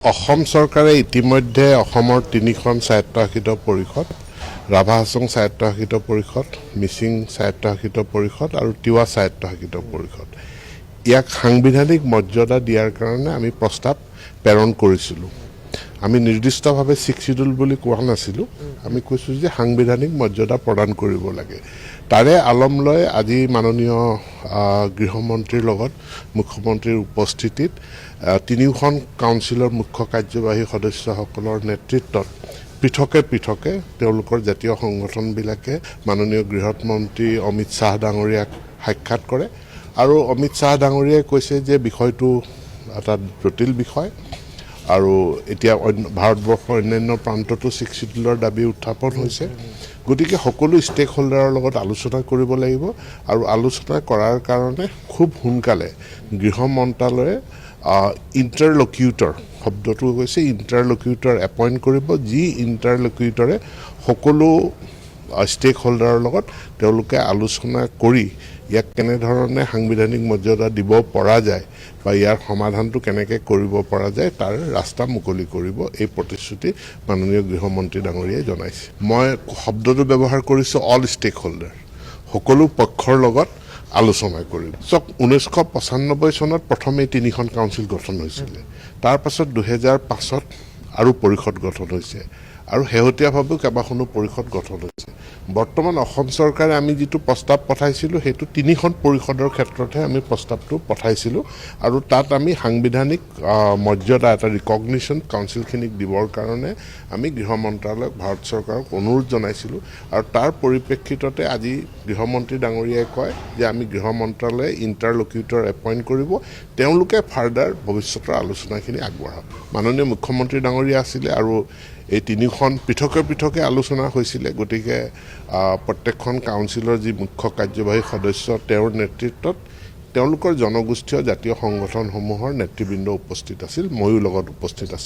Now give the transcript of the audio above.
অসম চৰকাৰে ইতিমধ্যে অসমৰ তিনিখন স্বায়ত্তশাসিত পৰিষদ ৰাভা হাছং স্বায়ত্তশাসিত পৰিষদ মিচিং স্বায়ত্তশাসিত পৰিষদ আৰু তিৱা স্বায়ত্তশাসিত পৰিষদ ইয়াক সাংবিধানিক মৰ্যাদা দিয়াৰ কাৰণে আমি প্ৰস্তাৱ প্ৰেৰণ কৰিছিলোঁ। আমি নিৰ্দিষ্টভাৱে 6 শিডিউল বুলি কোৱা নাছিলোঁ, আমি কৈছোঁ যে সাংবিধানিক মৰ্যাদা প্ৰদান কৰিব লাগে। তাৰে আলম লৈ আজি মাননীয় গৃহমন্ত্ৰীৰ লগত মুখ্যমন্ত্ৰীৰ উপস্থিতিত তিনিওখন কাউন্সিলৰ মুখ্য কাৰ্যবাহী সদস্যসকলৰ নেতৃত্বত পৃথকে তেওঁলোকৰ জাতীয় সংগঠনবিলাকে মাননীয় গৃহমন্ত্ৰী অমিত শ্বাহ ডাঙৰীয়াক সাক্ষাৎ কৰে আৰু অমিত শ্বাহ ডাঙৰীয়াই কৈছে যে বিষয়টো এটা জটিল বিষয় আৰু এতিয়া ভাৰতবৰ্ষৰ অন্যান্য প্ৰান্ততো 6 শিডিউলৰ দাবী উত্থাপন হৈছে। গতিকে সকলো ষ্টেক হোল্ডাৰৰ লগত আলোচনা কৰিব লাগিব আৰু আলোচনা কৰাৰ কাৰণে খুব সোনকালে গৃহ মন্ত্ৰালয়ে ইণ্টাৰলকিউটৰ শব্দটো হৈছে ইণ্টাৰলকিউটৰ এপইণ্ট কৰিব, যি ইণ্টাৰলকিউটৰে সকলো ষ্টেক হোল্ডাৰৰ লগত তেওঁলোকে আলোচনা কৰি ইয়াক কেনেধৰণে সাংবিধানিক মৰ্যাদা দিব পৰা যায় বা ইয়াৰ সমাধানটো কেনেকৈ কৰিব পৰা যায় তাৰ ৰাস্তা মুকলি কৰিব, এই প্ৰতিশ্ৰুতি মাননীয় গৃহমন্ত্ৰী ডাঙৰীয়াই জনাইছে। মই শব্দটো ব্যৱহাৰ কৰিছোঁ অল ষ্টেক হোল্ডাৰ, সকলো পক্ষৰ লগত আলোচনা কৰিম। চাওক, 1995 চনত প্ৰথমে তিনিখন কাউন্সিল গঠন হৈছিলে, তাৰ পাছত 2005 আৰু পৰিষদ গঠন হৈছে আৰু শেহতীয়াভাৱেও কেইবাখনো পৰিষদ গঠন হৈছে। বৰ্তমান অসম চৰকাৰে আমি যিটো প্ৰস্তাৱ পঠাইছিলোঁ সেইটো তিনিখন পৰিষদৰ ক্ষেত্ৰতহে আমি প্ৰস্তাৱটো পঠাইছিলোঁ আৰু তাত আমি সাংবিধানিক মৰ্যাদা এটা ৰিকগনিশ্যন কাউন্সিলখিনিক দিবৰ কাৰণে আমি গৃহ মন্ত্ৰালয়ক ভাৰত চৰকাৰক অনুৰোধ জনাইছিলোঁ আৰু তাৰ পৰিপ্ৰেক্ষিততে আজি গৃহমন্ত্ৰী ডাঙৰীয়াই কয় যে আমি গৃহ মন্ত্ৰালয়ে ইণ্টাৰলকিউটৰ এপইণ্ট কৰিব, তেওঁলোকে ফাৰ্ডাৰ ভৱিষ্যতৰ আলোচনাখিনি আগবঢ়াব। মাননীয় মুখ্যমন্ত্ৰী ডাঙৰীয়া আছিলে আৰু এই তিনিখন পৃথকে আলোচনা হৈছিলে। গতিকে প্ৰত্যেকখন কাউন্সিলৰ যি মুখ্য কাৰ্যবাহী সদস্য তেওঁৰ নেতৃত্বত তেওঁলোকৰ জনগোষ্ঠীয় জাতীয় সংগঠনসমূহৰ নেতৃবৃন্দ উপস্থিত আছিল, ময়ো লগত উপস্থিত আছিলোঁ।